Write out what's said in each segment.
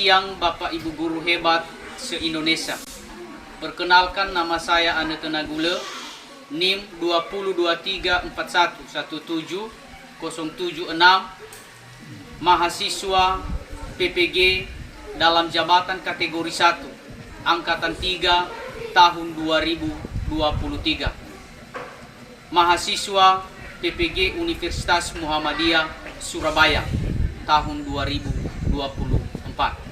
siang Bapak Ibu guru hebat se-Indonesia. Perkenalkan, nama saya Ane Tenagule, NIM 202341170776, mahasiswa PPG dalam jabatan kategori 1, angkatan 3 tahun 2023. Mahasiswa PPG Universitas Muhammadiyah Surabaya tahun 2024.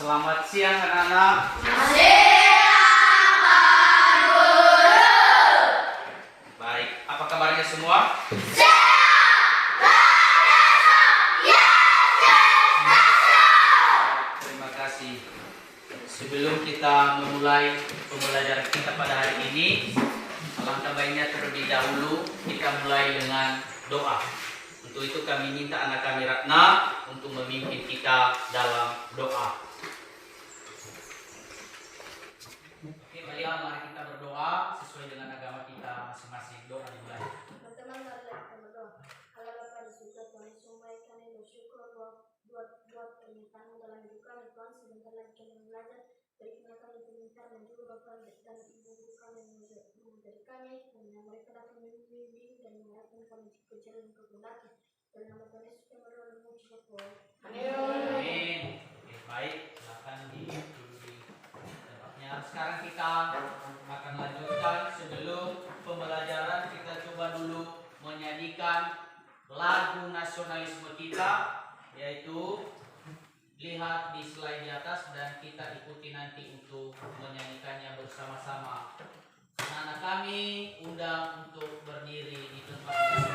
Selamat siang anak-anak. Baik, apa kabarnya semua? Terima kasih. Sebelum kita memulai pembelajaran kita pada hari ini, alangkah baiknya terlebih dahulu kita mulai dengan doa. Untuk itu kami minta anak kami Ratna untuk memimpin kita dalam doa. Oke, baiklah, mari kita berdoa sesuai dengan agama kita masing-masing. Doa dimulai. Teman-teman, mari kita berdoa. Allah Bapa di surga, Tuhan Yesus, kami bersyukur buat permintaan dalam hidup kami. Tuhan, sebentar lagi kami belajar. Berikan kami permintaan dan juga Bapak dan Ibu guru kami mengajari kami, dan mereka dapat membimbing dan mengarahkan kami ke jalan kebenaran. Dan nama Tuhan Yesus kami berdoa dan mengucap doa. Amin. Oke, baik, silakan duduk di tempatnya. Sekarang kita akan lanjutkan. Sebelum pembelajaran kita coba dulu menyanyikan lagu nasionalisme kita, yaitu lihat di slide di atas dan kita ikuti nanti untuk menyanyikannya bersama-sama. Anak-anak kami undang untuk berdiri di tempatnya.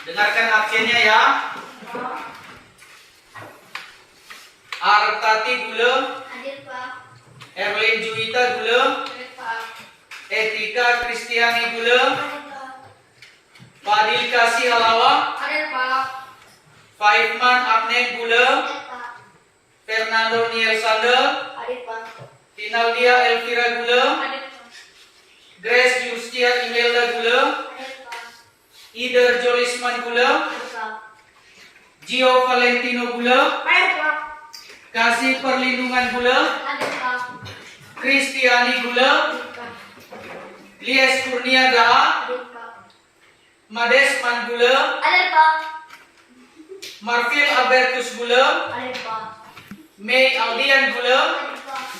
Dengarkan absennya ya. Artati Gule, Hadir Pak. Erlin Juwita Gule, Hadir Pak. Etika Kristiani Gule, Hadir Pak. Fadil Kasih Halawa, Hadir Pak. Faifman Abnen Gule, Hadir Pak. Fernando Niel Sander, Hadir Pak. Finaldia Elvira Gule, Hadir Pak. Grace Justia Imelda Gule, Hadir Pak. Ider Jolisman Gule, Hadir Pak. Gio Valentino Gule, Hadir Pak. Kasih Perlindungan Gule, Hadir Pak. Kristiani Gule, Hadir Pak. Lies Kurnia Gaa, Hadir Pak. Mades Manggule, Hadir Pak. Marfil Albertus Gule, Hadir Pak. Mei Aldian Gule, Hadir Pak.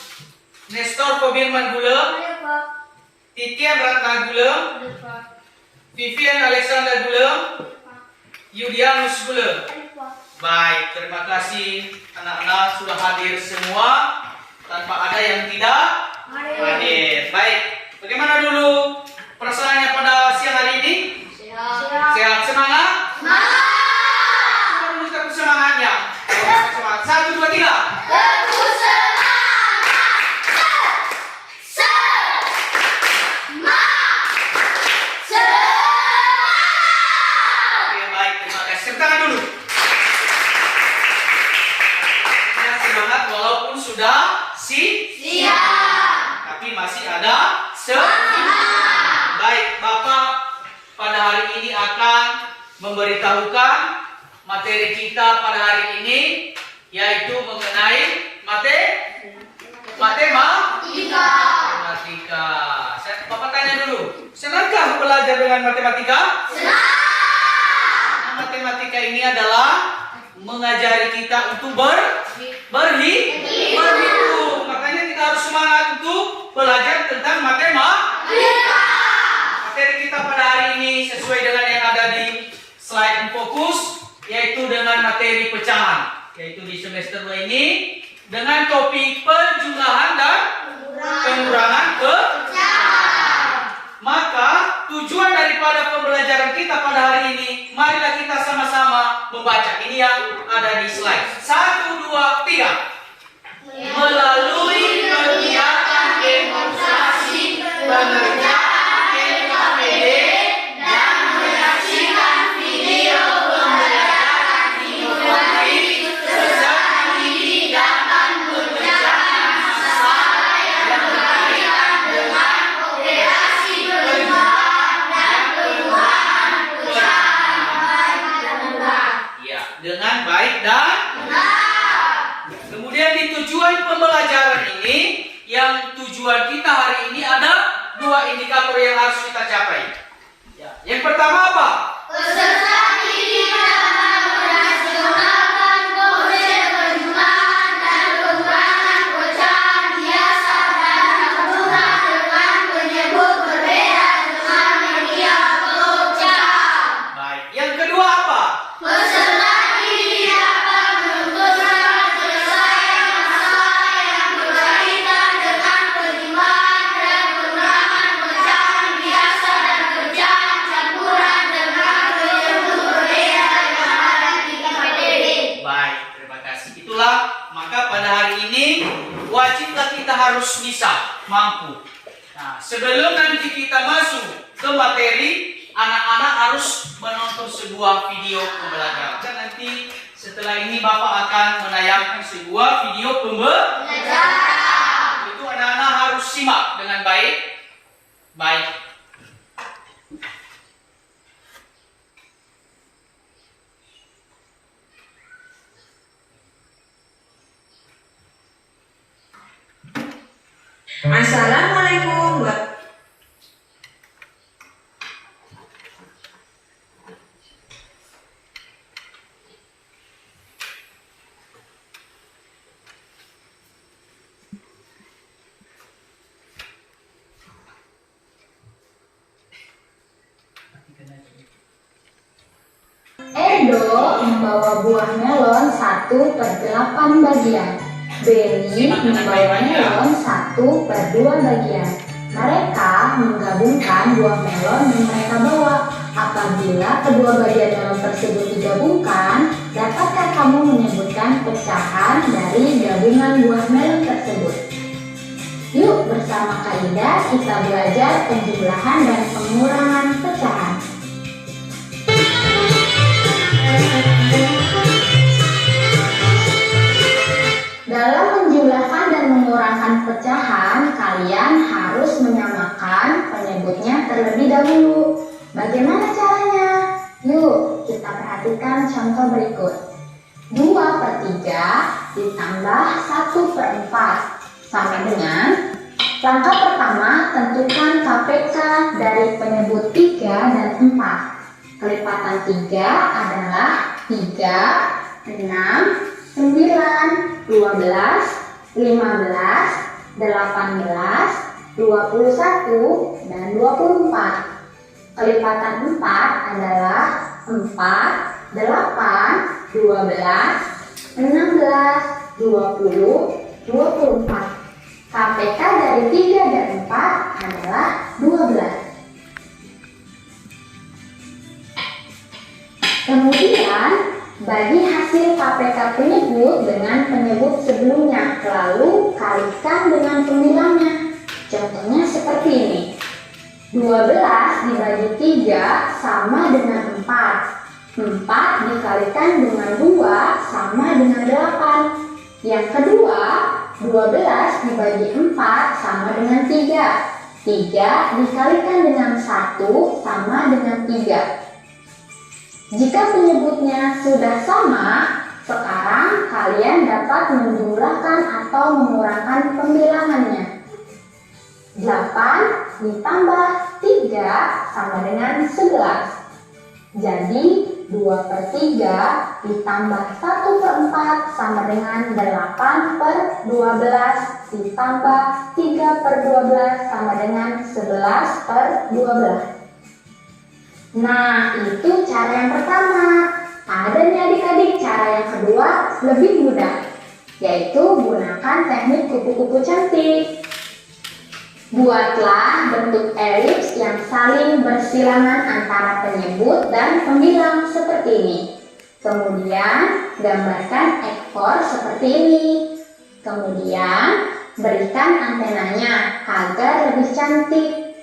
Nestor Kobirman Gule, Hadir Pak. Titian Ratna Gule, Hadir Pak. Vivian Alexander Gule, Hadir Pak. Yudianus Gule. Hadir Pak. Baik, terima kasih anak-anak sudah hadir semua tanpa ada yang tidak hadir. Baik, bagaimana dulu perasaannya pada siang hari ini? Sehat. Sehat, semangat? Semangat. Coba dulu kita semangatnya. Semangat. 1, 2, 3. Teguh semangat. akan memberitahukan materi kita pada hari ini, yaitu mengenai matematika. Bapak tanya dulu, senangkah belajar dengan matematika? Senang. Nah, matematika ini adalah mengajari kita untuk berhitung. Makanya kita harus semangat untuk belajar tentang matematika. Materi kita pada hari ini sesuai dengan yang ada di slide fokus, yaitu dengan materi pecahan, yaitu di semester 2 ini dengan topik penjumlahan dan pengurangan pecahan. Maka tujuan daripada pembelajaran kita pada hari ini, marilah kita sama-sama membaca. Ini yang ada di slide. 1, 2, 3. Melalui kegiatan demonstrasi pengerjaan LKPD dan menyaksikan video pembelajaran informatif peserta didik dapat mengerjakan masalah yang berkaitan dengan operasi penjumlahan dan pengurangan pecahan. Ya, dengan baik dan benar. Kemudian di tujuan pembelajaran ini, yang tujuan kita hari ini ada 2 indikator yang harus kita capai. Ya. Yang pertama apa? Peserta didik dapat merasionalkan konsep penjumlahan dan pengurangan pecahan biasa dan sempurna dengan menyebut berbeda dengan media pecahan. Baik. Yang kedua apa? Peserta didik dapat menuntutkan penyelesaian masalah yang berkaitan dengan penjumlahan dan pengurangan pecahan biasa dan pecahan campuran dengan menyebut berbeda yang ada di KPD. Baik, terima kasih. Itulah, maka pada hari ini wajiblah kita harus bisa, mampu. Nah, sebelum nanti kita masuk ke materi, anak-anak harus menonton sebuah video pembelajaran. Dan nanti setelah ini Bapak akan menayangkan sebuah video pembelajaran. Itu anak-anak harus simak dengan baik. Baik. Assalamualaikum. Edo membawa buah melon 1/8 bagian. Benny membawa melon 1/2 bagian. Mereka menggabungkan buah melon yang mereka bawa. Apabila kedua bagian melon tersebut digabungkan, dapatkah kamu menyebutkan pecahan dari gabungan buah melon tersebut? Yuk bersama Kak Ida kita belajar penjumlahan dan pengurangan pecahan. Dalam menjumlahkan dan mengurangkan pecahan, kalian harus menyamakan penyebutnya terlebih dahulu. Bagaimana caranya? Yuk, kita perhatikan contoh berikut. 2/3 ditambah 1/4 sama dengan. Langkah pertama, tentukan KPK dari penyebut 3 dan 4. Kelipatan 3 adalah 3, 6, 9, 12, 15, 18, 21, dan 24. Kelipatan 4 adalah 4, 8, 12, 16, 20, 24. KPK dari 3 dan 4 adalah 12. Kemudian, bagi hasil KPK penyebut dengan penyebut sebelumnya, lalu kalikan dengan pembilangnya. Contohnya seperti ini. 12 dibagi 3 sama dengan 4. 4 dikalikan dengan 2 sama dengan 8. Yang kedua, 12 dibagi 4 sama dengan 3. 3 dikalikan dengan 1 sama dengan 3. Jika penyebutnya sudah sama, sekarang kalian dapat menjumlahkan atau mengurangkan pembilangannya. 8 ditambah 3 sama dengan 11. Jadi 2/3 ditambah 1/4 sama dengan 8/12 ditambah 3/12 sama dengan 11/12. Nah, itu cara yang pertama. Ada nih adik-adik cara yang kedua lebih mudah, yaitu gunakan teknik kupu-kupu cantik. Buatlah bentuk elips yang saling bersilangan antara penyebut dan pembilang seperti ini. Kemudian gambarkan ekor seperti ini. Kemudian berikan antenanya agar lebih cantik.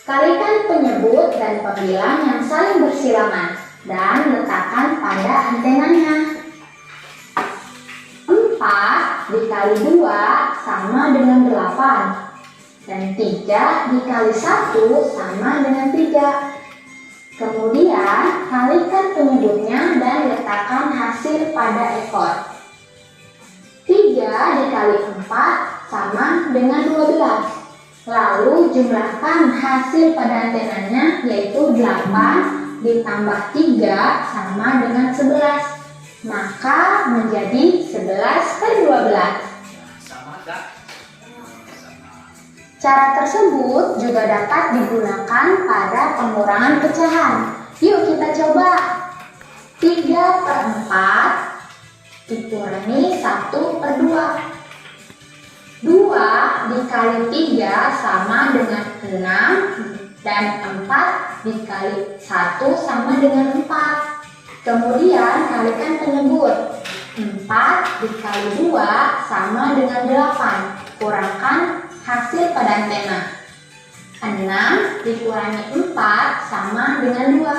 Kalikan penyebut dan pembilang yang saling bersilangan dan letakkan pada antenanya. 4 dikali 2 sama dengan 8. Dan 3 dikali 1 sama dengan 3. Kemudian kalikan penyebutnya dan letakkan hasil pada ekor. 3 dikali 4 sama dengan 12. Lalu jumlahkan hasil pada antenanya, yaitu 8 ditambah 3 sama dengan 11. Maka menjadi 11/12. Sama tak? Cara tersebut juga dapat digunakan pada pengurangan pecahan. Yuk kita coba. 3/4 dikurangi 1/2. 2 dikali 3 sama dengan 6 dan 4 dikali 1 sama dengan 4. Kemudian kalikan penyebut. 4 dikali 2 sama dengan 8. Kurangkan hasil pada antena. 6 dikurangi 4 sama dengan 2.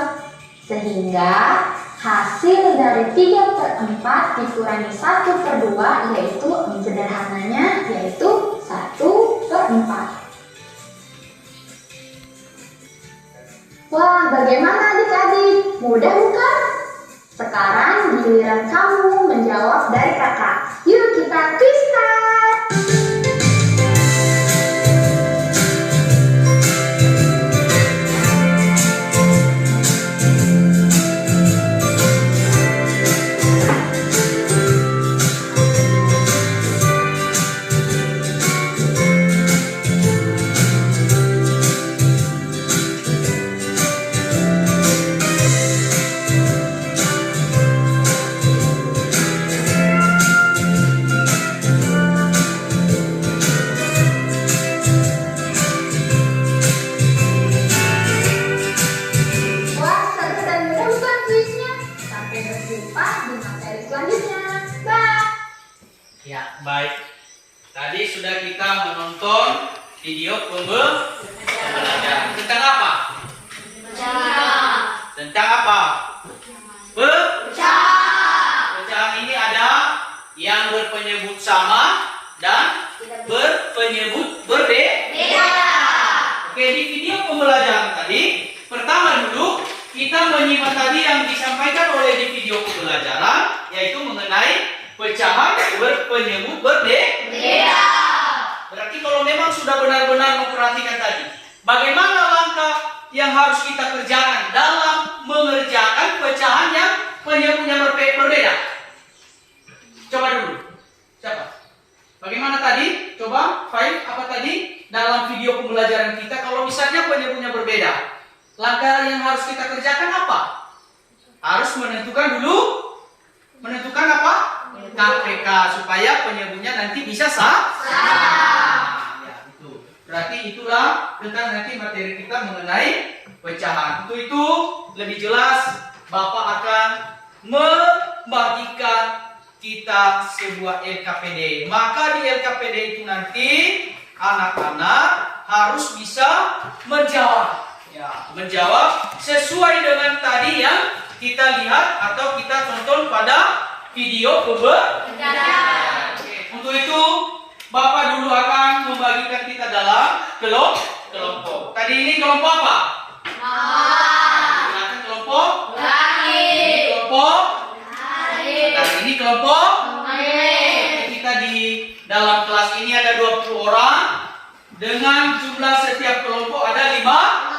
Sehingga hasil dari 3/4 dikurangi 1/2 yaitu sederhananya yaitu 1/4. Wah, bagaimana adik-adik? Mudah bukan? Sekarang giliran kamu menjawab dari kakak. Yuk kita quiz start! Ya, baik. Tadi sudah kita menonton video pembelajaran. Tentang apa? Tentang apa? Pecahan ini ada yang berpenyebut sama dan berpenyebut berbeda. Oke, di video pembelajaran tadi, pertama dulu kita menyimak tadi yang disampaikan oleh di video pembelajaran, yaitu mengenai pecahan berpenyebut berbeda. Berarti kalau memang sudah benar-benar memperhatikan tadi, bagaimana langkah yang harus kita kerjakan dalam mengerjakan pecahan yang penyebutnya berbeda? Coba dulu. Siapa? Bagaimana tadi? Coba, Faid, apa tadi? Dalam video pembelajaran kita, kalau misalnya penyebutnya berbeda, langkah yang harus kita kerjakan apa? Harus menentukan apa? KPK, supaya penyebutnya nanti bisa sah. Ya, itu. Berarti itulah tentang nanti materi kita mengenai pecahan. Untuk itu lebih jelas Bapak akan membagikan kita sebuah LKPD. Maka di LKPD itu nanti anak-anak harus bisa menjawab. Ya, menjawab sesuai dengan tadi yang kita lihat atau kita tonton pada video pembelajaran. Untuk itu Bapak dulu akan membagikan kita dalam kelompok. Tadi ini kelompok apa? Silakan kelompok. orang dengan jumlah setiap kelompok ada 5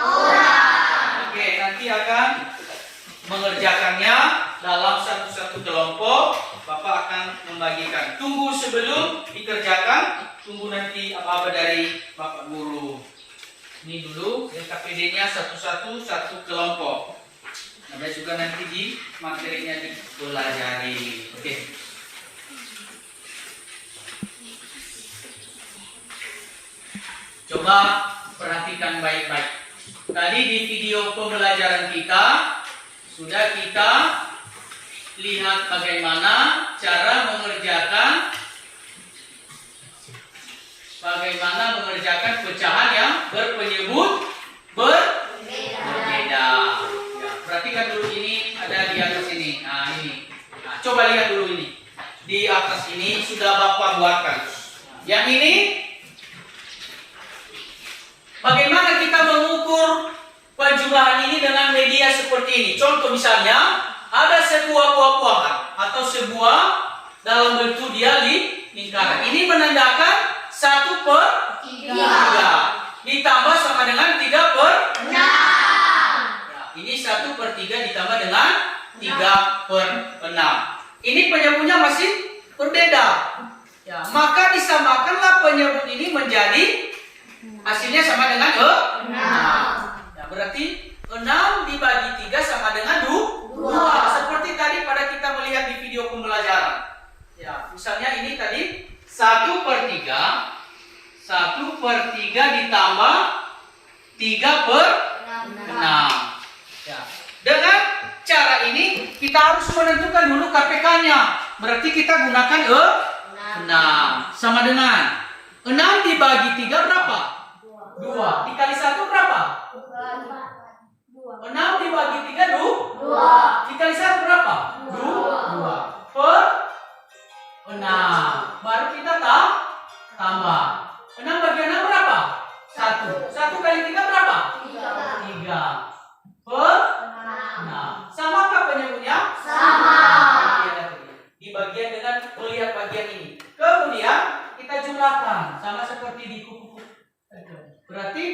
orang. Oke, nanti akan mengerjakannya dalam satu-satu kelompok. Bapak akan membagikan. Tunggu sebelum dikerjakan, tunggu nanti apa-apa dari Bapak Guru. Ini dulu LKPD-nya satu-satu satu kelompok. Ada juga nanti di materinya dipelajari. Oke. Coba perhatikan baik-baik. Tadi di video pembelajaran kita sudah kita lihat bagaimana cara mengerjakan pecahan yang berpenyebut berbeda. Ya, perhatikan dulu ini ada di atas ini. Nah, ini. Nah, coba lihat dulu ini. Di atas ini sudah Bapak buatkan. Yang ini bagaimana kita mengukur penjumlahan ini dengan media seperti ini? Contoh misalnya ada sebuah buah-buahan atau sebuah dalam bentuk dia lingkaran. Ini menandakan 1/3 ditambah sama dengan 3/6. Ya, ini 1/3 ditambah dengan 3/6. Ini penyebutnya masih berbeda. Ya, maka disamakanlah penyebut ini menjadi hasilnya sama dengan 6. Ya, berarti 6 dibagi 3 sama dengan 2. Seperti tadi pada kita melihat di video pembelajaran. Ya, misalnya ini tadi 1/3 ditambah 3/6. Ya. Dengan cara ini kita harus menentukan dulu KPK-nya. Berarti kita gunakan 6 sama dengan 6 dibagi 3 berapa? 2. Dikali 1 berapa? 6 dibagi 3 2. Dikali 1 berapa? 2/6. Baru kita tambah. 6 bagi 6 berapa? 1. 1 kali 3 berapa? 3/6. Samakah penyebutnya? Sama. Di bagian dengan melihat bagian ini. Kemudian kita jumlahkan sama seperti di kuku. Berarti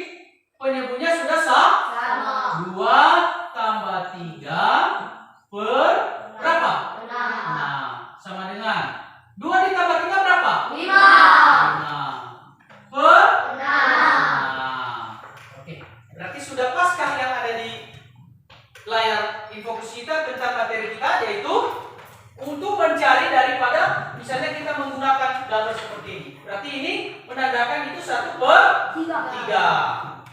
penyebutnya sudah sama. 2 tambah 3 per berapa? 6. Sama dengan 2 ditambah 3 berapa? 5 per 6. Oke, berarti sudah paskah yang ada di layar infokus kita tentang materi kita, yaitu untuk mencari daripada misalnya kita menggunakan gambar seperti ini. Berarti ini menandakan itu 1/3.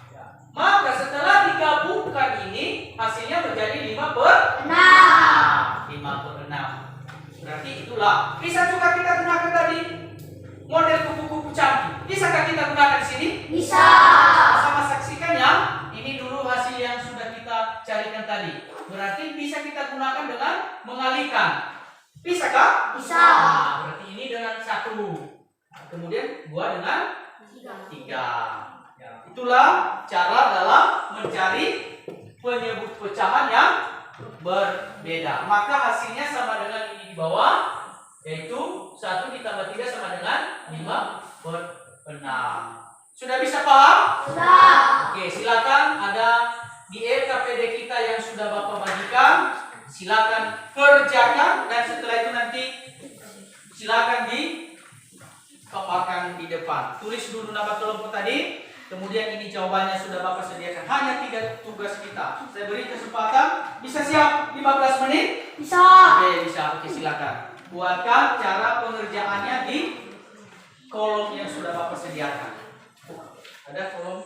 Maka setelah digabungkan ini hasilnya menjadi 5/6. 5/6. Berarti itulah. Bisa juga kita gunakan tadi model kupu-kupu cantik. Bisakah kita gunakan di sini? Bisa. Sama saksikan yang ini dulu hasil yang sudah kita carikan tadi. Berarti bisa kita gunakan dengan mengalihkan. Bisakah? Bisa. Nah, berarti ini dengan 1. Kemudian 2 dengan 3. Ya, itulah cara dalam mencari penyebut pecahan yang berbeda. Maka hasilnya sama dengan ini di bawah, yaitu 1 ditambah 3 sama dengan 5/6. Sudah bisa paham? Sudah. Oke, silakan ada di LKPD kita yang sudah Bapak bagikan. Silakan kerjakan dan setelah itu nanti silakan dipaparkan di depan. Tulis dulu nama kelompok tadi. Kemudian ini jawabannya sudah Bapak sediakan. Hanya 3 tugas kita. Saya beri kesempatan. Bisa siap 15 menit? Bisa. Oke, bisa. Oke, silakan. Buatkan cara pengerjaannya di kolom yang sudah Bapak sediakan. Ada kolom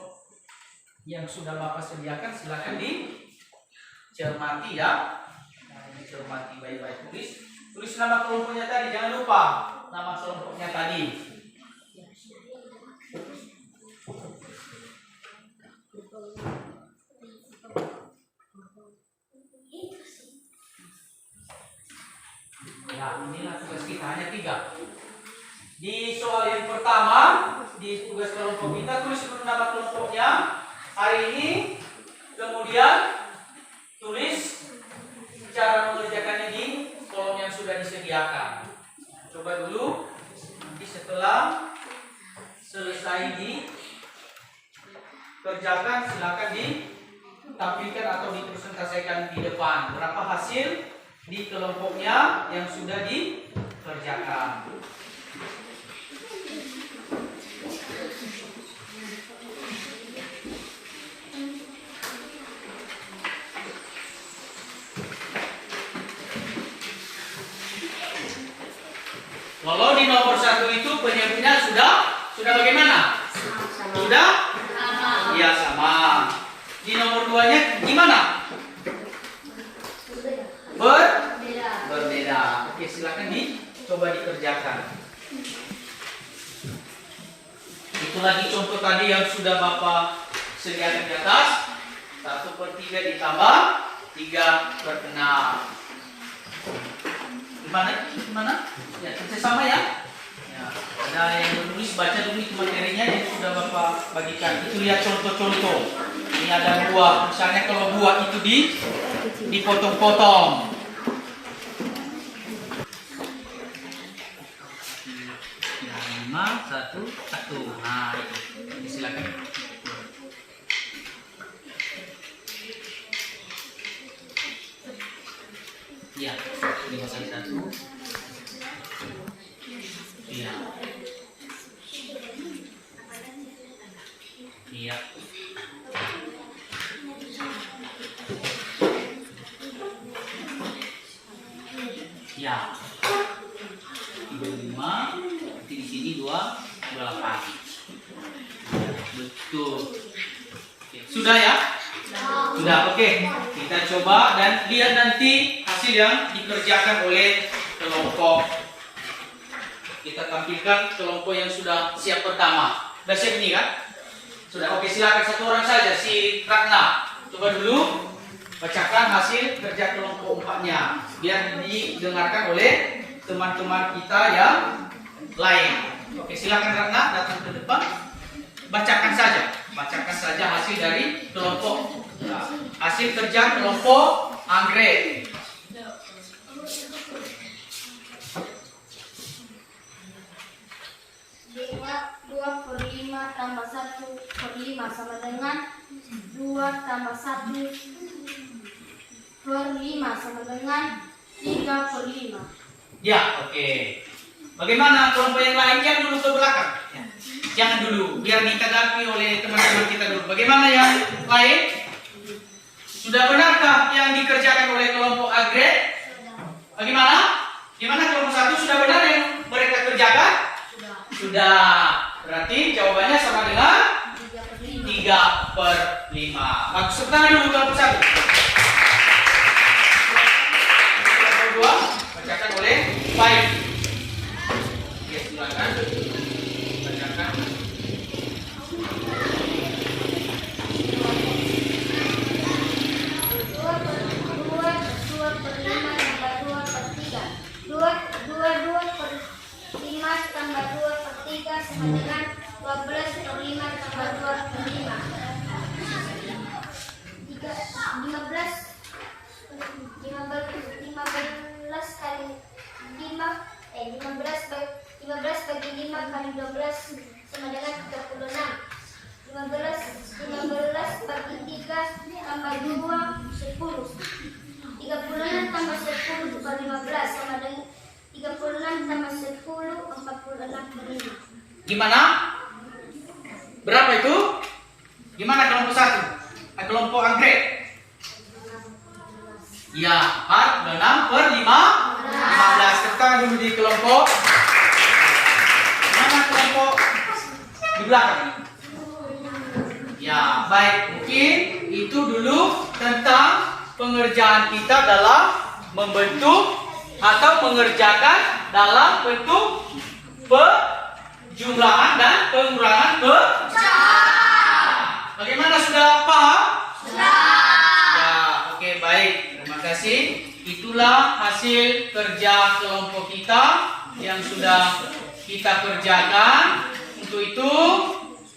yang sudah Bapak sediakan, silakan dicermati ya. Nah, dicermati baik-baik. Tulis nama kelompoknya tadi, jangan lupa nama kelompoknya tadi. Ya, inilah tugas kita, hanya 3. Di soal yang pertama, di tugas kelompok kita, tulis dulu nama kelompoknya hari ini. Kemudian tulis cara mengerjakannya di kolom yang sudah disediakan. Coba dulu, nanti setelah selesai kerjakan silakan ditampilkan atau dipresentasikan di depan. Berapa hasil di kelompoknya yang sudah dikerjakan. Kalau di nomor 1 itu penyebutnya sudah bagaimana? Sudah? Iya sama. Di nomor 2-nya gimana? Berbeda. Oke, silakan dicoba dikerjakan. Itu lagi contoh tadi yang sudah Bapak sediakan di atas. 1/3 ditambah 3/6. Gimana? Ya, kerjasama ya. Ada yang menulis, baca dulu itu materinya yang sudah Bapak bagikan. Itu lihat contoh-contoh. Ini ada buah. Misalnya kalau buah itu dipotong-potong. Ya, 5, 1, 1. Nah, ini silakan. Ya, 5 kali 1. Iya. Iya. Ya. 35. Nanti di sini 28. Betul. Oke. Sudah ya? Sudah. Oke. Kita coba dan lihat nanti hasil yang dikerjakan oleh kelompok. Kita tampilkan kelompok yang sudah siap pertama. Sudah siap ini kan? Sudah. Oke, silakan satu orang saja, si Ratna. Coba dulu bacakan hasil kerja kelompok 4-nya biar didengarkan oleh teman-teman kita yang lain. Oke, silakan Ratna datang ke depan. Bacakan saja hasil dari kelompok. Nah, hasil kerja kelompok anggrek. 2/5 tambah 1/5 sama dengan 2 tambah 1/5 sama dengan 3/5. Ya, oke. Bagaimana kelompok yang lain? Jangan dulu ke belakang. Ya. Jangan dulu, biar ditanggapi oleh teman-teman kita dulu. Bagaimana yang lain? Sudah benarkah yang dikerjakan oleh kelompok anggrek? Bagaimana? Gimana kelompok 1 sudah benar yang mereka kerjakan? Sudah. Berarti jawabannya sama dengan 3/5. Maksud tangan dulu kelompok 1. Kelompok 2 bacakan oleh Baik. Ya, silakan. Bacakan. 2/5 tambah 2/3 sama dengan 12/5 tambah 2/5. 15 bagi 5 kali 12 sama dengan 36. 15 bagi 3 tambah 2 10. 36 tambah 10 tambah 15 sama dengan 36 tambah 10 46/5. Gimana? Berapa itu? Gimana kelompok 1? Kelompok anggrek? Ya, 6/5. Tekan dulu di kelompok. Mana kelompok di belakang? Ya, baik. Mungkin itu dulu tentang pengerjaan kita dalam membentuk atau mengerjakan dalam bentuk penjumlahan dan pengurangan Bagaimana, sudah paham? Sudah. Ya, oke, baik. Terima kasih. Itulah hasil kerja kelompok kita yang sudah kita kerjakan. Untuk itu,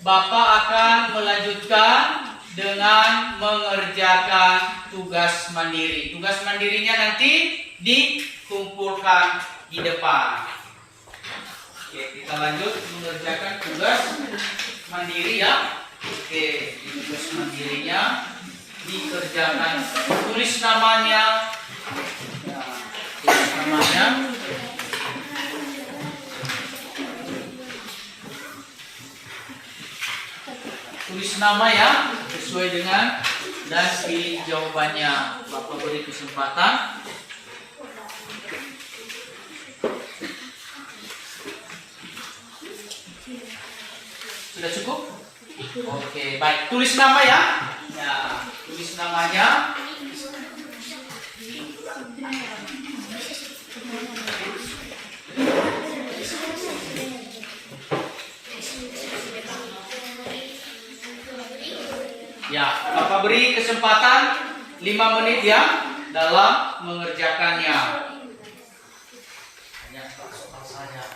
Bapak akan melanjutkan dengan mengerjakan tugas mandiri. Tugas mandirinya nanti dikumpulkan di depan. Oke, kita lanjut mengerjakan tugas mandiri ya. Oke, tugas mandirinya dikerjakan. Tulis namanya. Ya, tulis namanya. Tulis nama ya, sesuai dengan dan pilih jawabannya. Bapak beri kesempatan. Sudah cukup? Oke, baik. Tulis nama ya. Ya, tulis namanya. Ya, Bapak beri kesempatan 5 menit ya dalam mengerjakannya. Hanya soal saja.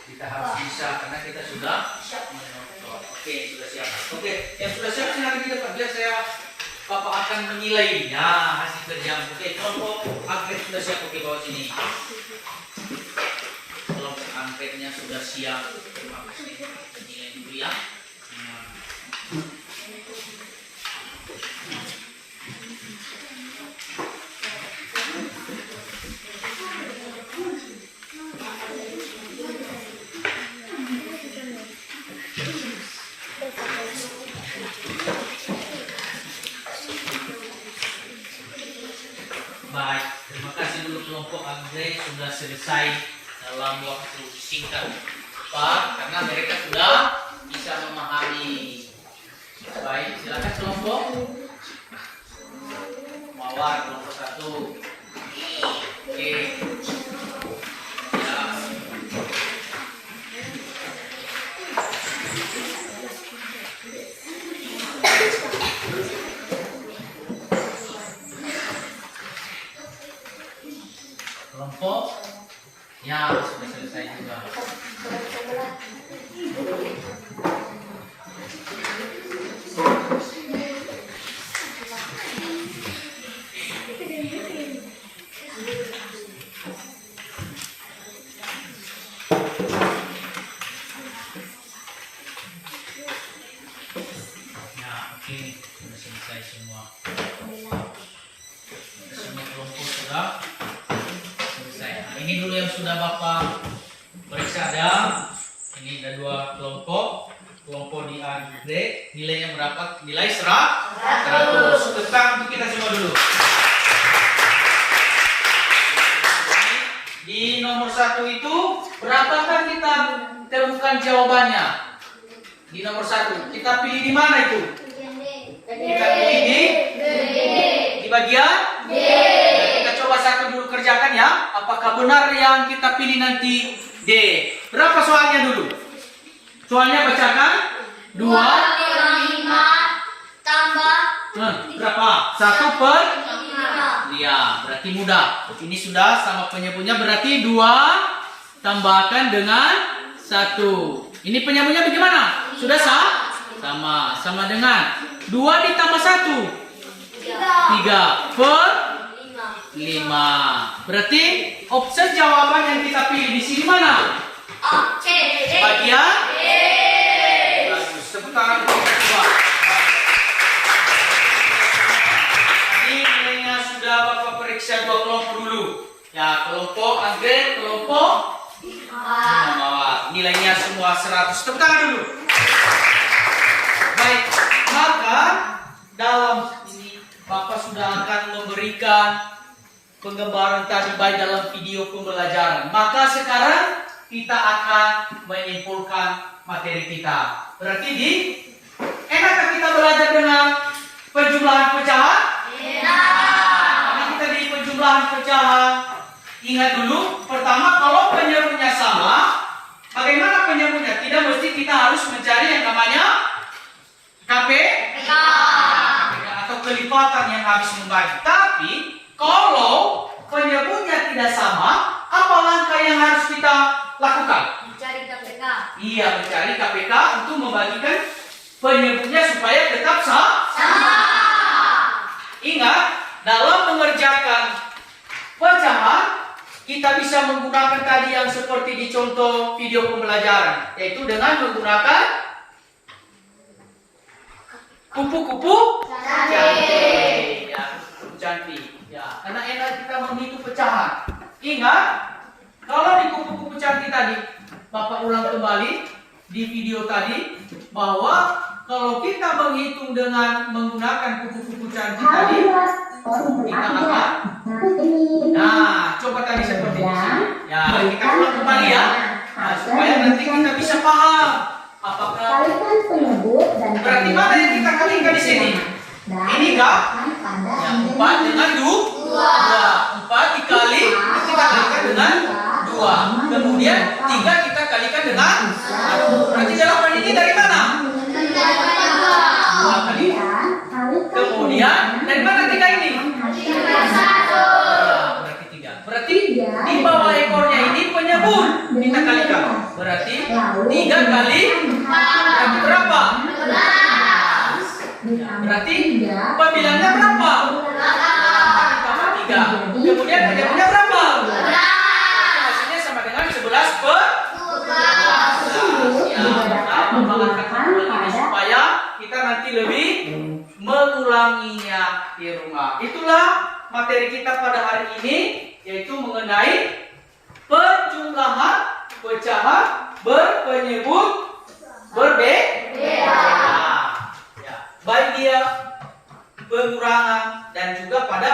Kita harus bisa karena kita sudah menonton. Oke, sudah siap. Oke, yang sudah siap silahkan di depan. Biar saya Bapak akan menilainya hasil kerjaan. Oke, kelompok angket sudah siap. Oke, bawa sini. Kelompok angketnya sudah siap. Terima kasih. Nilai dulu ya. Baik, terima kasih dulu kelompok anggrek sudah selesai dalam waktu singkat cepat karena mereka sudah bisa memahami. Baik, silakan kelompok Mawar kelompok 1. Oke. Ya. Kelompok ya sudah selesai juga. Ya, oke, sudah selesai semua. Semua kelompok sudah selesai. Nah, ini dulu yang sudah Bapak periksa ada. Ini ada 2 kelompok. Kelompok di anggrek nilainya berapa? Nilai 100. Tentang untuk kita semua dulu. Di nomor 1 itu berapakah kita temukan jawabannya? Di nomor 1 kita pilih di mana itu? Kita pilih di bagian D. Nah, kita coba satu dulu kerjakan ya. Apakah benar yang kita pilih nanti D? Berapa soalnya dulu? Soalnya bacakan 2 tambah berapa? 1 per 5. ya, berarti mudah. Ini sudah sama penyebutnya berarti 2 tambahkan dengan 1. Ini penyebutnya bagaimana? Sudah sama dengan 2 ditambah 1 3 per 5. Berarti opsi jawaban yang kita pilih di sini mana? Bagian D. Bagus. Tepuk tangan untuk kita semua. Ini nilainya sudah Bapak periksa 2 kelompok dulu. Ya, kelompok anggrek, kelompok Mawar. Nilainya semua 100. Tepuk tangan dulu. Baik, maka dalam ini Bapak sudah akan memberikan penggambaran tadi baik dalam video pembelajaran. Maka sekarang kita akan menyimpulkan materi kita. Berarti enakkah kita belajar dengan penjumlahan pecahan? Karena kita di penjumlahan pecahan. Ingat dulu, pertama kalau penyebutnya sama, bagaimana penyebutnya? Tidak mesti kita harus mencari yang namanya KPK atau kelipatan yang habis membagi. Tapi kalau penyebutnya tidak sama, apa langkah yang harus kita lakukan? Mencari KPK. Iya, mencari KPK untuk membagikan penyebutnya supaya tetap sama. Ingat, dalam mengerjakan pecahan kita bisa menggunakan tadi yang seperti di contoh video pembelajaran, yaitu dengan menggunakan Kupu-kupu cantik. Ya, kupu-kupu cantik. Ya, karena enak kita menghitung pecahan. Ingat, kalau di kupu-kupu cantik tadi, Bapak ulang kembali di video tadi bahwa kalau kita menghitung dengan menggunakan kupu-kupu cantik tadi, kita akan. Nah, coba tadi seperti ini. Ya, kita ulang kembali ya. Nah, supaya nanti kita bisa paham apakah Kalikan penyebut dan berarti mana yang kita kalikan di sini? Ini kah? Ya, 4 dengan 2. 4 dikali kita kalikan dengan 2. Kemudian 3 kita kalikan dengan 1. Berarti jawaban ini dari mana? 2 kali. Kemudian dari mana 3 ini? Berarti 3. Berarti di bawah ekornya ini penyebut. Kita kalikan. Berarti 3 kali berarti berapa? Berarti pembilangnya berapa? 3. Kemudian penyebutnya berapa? Hasilnya sama dengan 11 per 12. Ya, kita membangunkan ini supaya kita nanti lebih mengulanginya di rumah. Itulah materi kita pada hari ini, yaitu mengenai penjumlahan, pecahan, berpenyebut, berbeda. Ya, baik dia pengurangan dan juga pada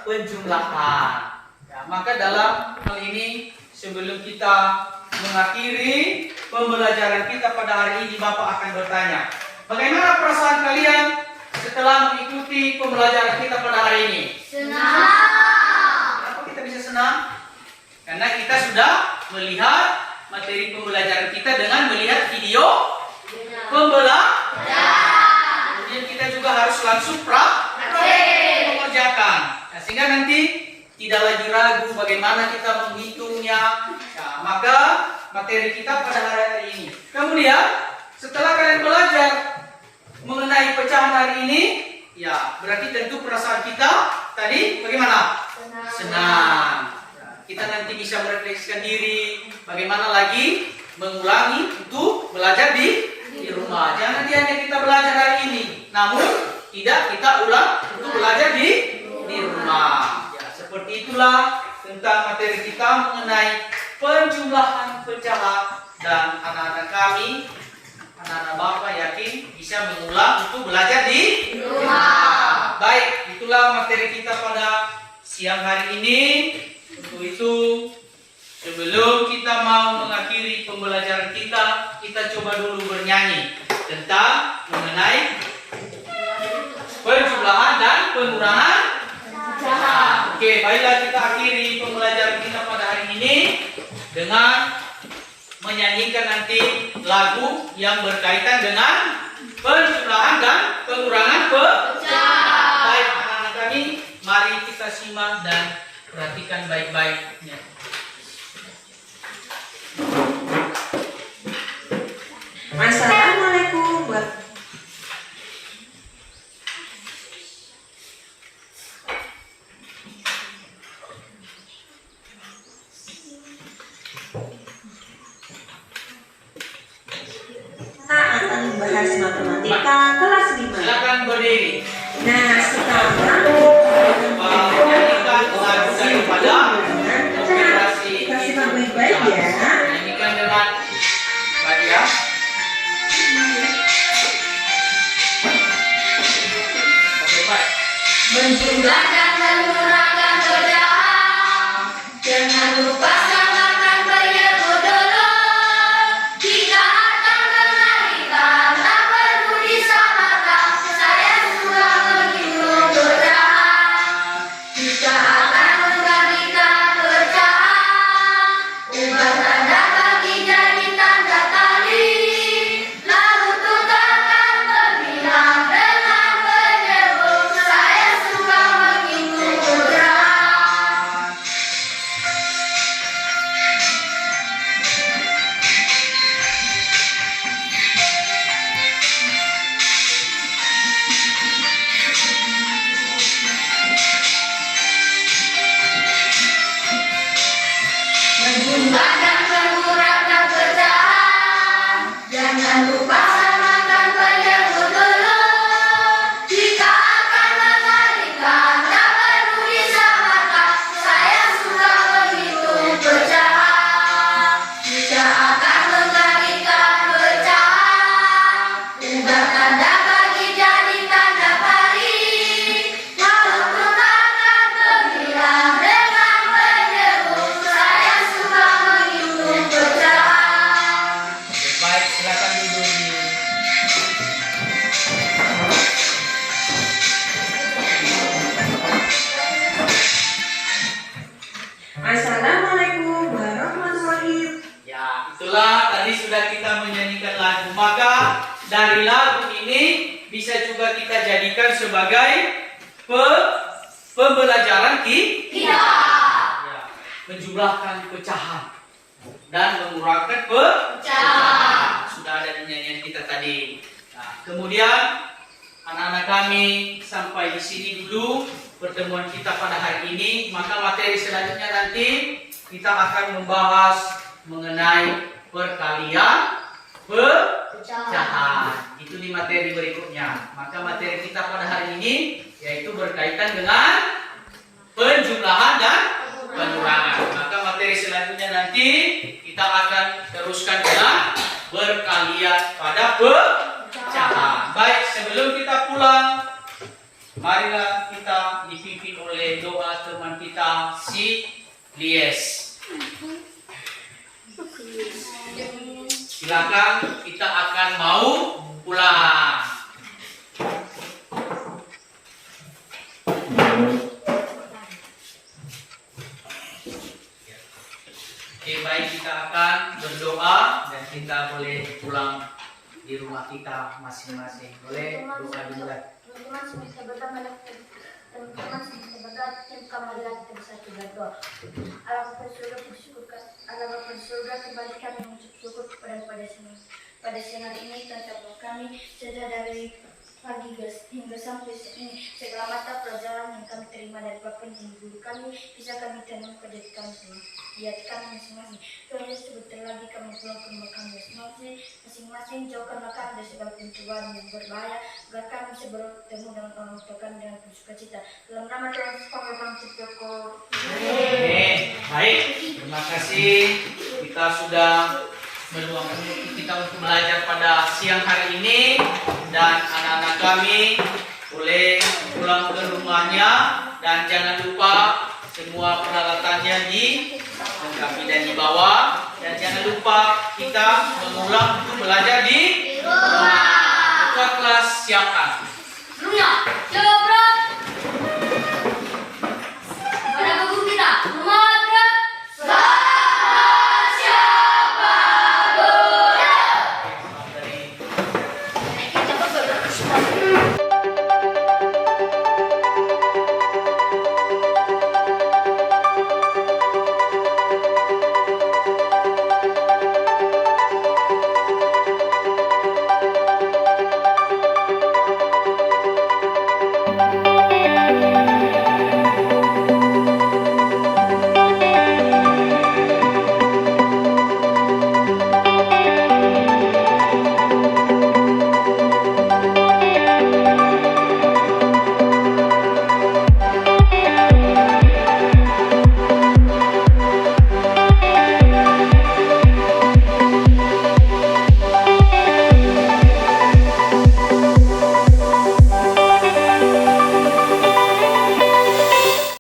penjumlahan. Ya, maka dalam hal ini sebelum kita mengakhiri pembelajaran kita pada hari ini, Bapak akan bertanya, bagaimana perasaan kalian setelah mengikuti pembelajaran kita pada hari ini? Senang. Kenapa kita bisa senang? Karena kita sudah melihat materi pembelajaran kita dengan melihat video pembelajaran. Kemudian kita juga harus langsung mengerjakan. Nah, sehingga nanti tidak lagi ragu bagaimana kita menghitungnya. Nah, maka materi kita pada hari ini. Kemudian setelah kalian belajar mengenai pecahan hari ini, ya berarti tentu perasaan kita tadi bagaimana? Senang. Kita nanti bisa merefleksikan diri, bagaimana lagi mengulangi untuk belajar di rumah. Jangan hanya kita belajar hari ini, namun tidak kita ulang untuk belajar di rumah. Ya, seperti itulah tentang materi kita mengenai penjumlahan pecahan, dan anak-anak kami, anak-anak Bapak yakin bisa mengulang untuk belajar di rumah. Baik, itulah materi kita pada siang hari ini. Untuk itu, sebelum kita mau mengakhiri pembelajaran kita, kita coba dulu bernyanyi tentang mengenai penjumlahan dan pengurangan. Oke, baiklah kita akhiri pembelajaran kita pada hari ini dengan menyanyikan nanti lagu yang berkaitan dengan penjumlahan dan pengurangan pecahan. Baik, anak-anak kami, mari kita simak dan perhatikan baik-baiknya. Assalamualaikum. Kita akan membahas matematika kelas 5. Silakan berdiri. Nah, sekarang Menyanyikan lagu daripada operasi. kita simak baik-baik ya. Menyanyikan dengan baik ya. Oke, baik. Menjumlah Dan mengurangan pecahan. jangan lupa Samakan penyebut dulu. Jika akan mengalihkan, tak perlu disamakan. Saya suka menghitung pecahan. juga kita jadikan sebagai pembelajaran kita. Ya, menjumlahkan pecahan dan mengurangkan pecahan. Sudah ada di nyanyian kita tadi. Nah, kemudian anak-anak kami sampai di sini dulu pertemuan kita pada hari ini. Maka materi selanjutnya nanti kita akan membahas mengenai perkalian pecahan. Itu di materi berikutnya. Maka materi kita pada hari ini yaitu berkaitan dengan penjumlahan dan pengurangan. Maka materi selanjutnya nanti kita akan teruskan dengan berkalian pada pecahan. Baik, sebelum kita pulang, marilah kita dipimpin oleh doa teman kita si Lies. Silakan, kita akan mau pulang. Oke, baik, kita akan berdoa dan kita boleh pulang di rumah kita masing-masing. Boleh doa dimulai. Teman-teman semesta berdoa, teman-teman semesta berdoa, kembali lagi kita bisa berdoa. Allah Bapa di surga, bersyukurkan Allah Bapa di surga, kembali kami mengucap syukur pada siang hari ini tentang kami sejak dari pagi hingga sampai ini segala mata pelajaran yang kami terima dari Bapak dan Guru kami bisa kami tanam pada diri kami semua di hati kami masing-masing. Tuhan Yesus, sebentar lagi kami pulang ke rumah kami masing-masing. Jauhkanlah kami dari segala pencobaan yang berbahaya agar kami bisa bertemu dengan orang tua kami dengan penuh sukacita. Dalam nama Tuhan Yesus kami bersyukur. Amin. Baik, terima kasih. Kita sudah meluangkan waktu kita untuk belajar pada siang hari ini, dan anak-anak kami boleh pulang ke rumahnya, dan jangan lupa semua peralatannya dilengkapi dan dibawa, dan jangan lupa kita mengulang untuk belajar di rumah. Ketua kelas siapkan. Rumah.